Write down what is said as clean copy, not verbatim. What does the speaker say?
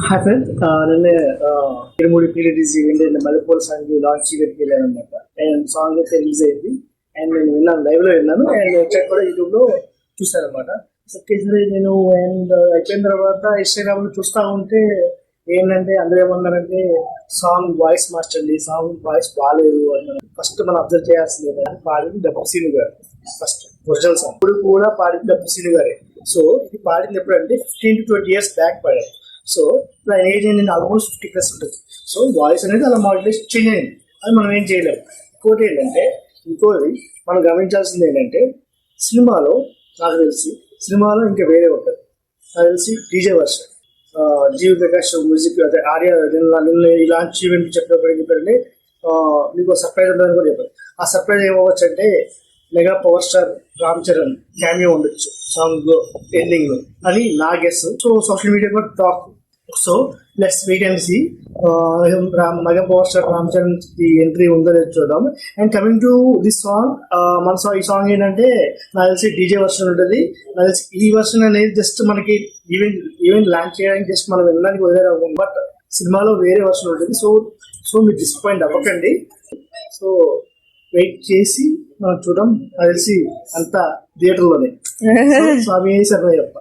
Hi friend, నిన్నే Irumudi periods event and మల్లెపూల song launch ఈవెంట్కి వెళ్ళాను అనమాట. అండ్ సాంగ్ అయితే రిలీజ్ అయింది అండ్ నేను విన్నాను, లైవ్ లో విన్నాను అండ్ వచ్చాక కూడా యూట్యూబ్ లో చూసాను అనమాట. ఒకేసారి నేను అండ్ అయిపోయిన తర్వాత ఇన్స్టాగ్రామ్ లో చూస్తా ఉంటే ఏంటంటే అందరూ ఏమన్నారంటే సాంగ్ వాయిస్ మార్చండి, సాంగ్ వాయిస్ బాగాలేదు అన్నారు. ఫస్ట్ మనం అబ్జర్వ్ చేయాల్సింది ఏంటంటే పాడింది డబ్బు సీను గారు. ఫస్ట్ ఒరిజినల్ సాంగ్ ఇప్పుడు కూడా పాడింది డబ్బు సీను గారే. సో ఇది పాడింది ఎప్పుడంటే 15 to 20 years బ్యాక్ పాడారు. సో ఇప్పుడు ఆయన ఏజ్ ఏంటంటే ఆల్మోస్ట్ 50+ ఉంటుంది. సో వాయిస్ అనేది అలా మాడ్యులేషన్ చేంజ్ అయింది, అది మనం ఏం చేయలేము. ఇంకోటి మనం గమనించాల్సింది ఏంటంటే సినిమాలో నాకు తెలిసి సినిమాలో ఇంకా వేరే ఉంటుంది. నాకు తెలిసి డీజే వర్షన్ జీవి ప్రకాష్ మ్యూజిక్ అదే ఆర్య నిన్న లాంచ్ ఈవెంట్ చెప్పినప్పుడు చెప్పారంటే మీకు సర్ప్రైజ్ ఉంటుందని కూడా చెప్పారు. ఆ సర్ప్రైజ్ ఏమవచ్చు అంటే mega power star Ram Charan cameo ఉండొచ్చు సాంగ్ లో ఎండింగ్ లో అని నా గెస్. సో సోషల్ మీడియా కూడా talk. So let's wait and see mega power star Ram Charan ది ఎంట్రీ ఉందో చూద్దాం. And coming to this song, మన ఈ సాంగ్ ఏంటంటే నాకు తెలిసి డీజే వర్షన్ ఉంటుంది. నాకు తెలిసి ఈ వర్షన్ అనేది జస్ట్ మనకి ఈవెంట్ లాంచ్ చేయడానికి జస్ట్ మనం వెళ్ళడానికి వదిలేదు, బట్ సినిమాలో వేరే వర్షన్ ఉంటుంది. సో మీరు డిసప్పాయింట్ అవ్వకండి. సో వెయిట్ చేసి మనం చూడడం, నాకు తెలిసి అంతా థియేటర్లోనే. స్వామి శరణయ్యప్ప.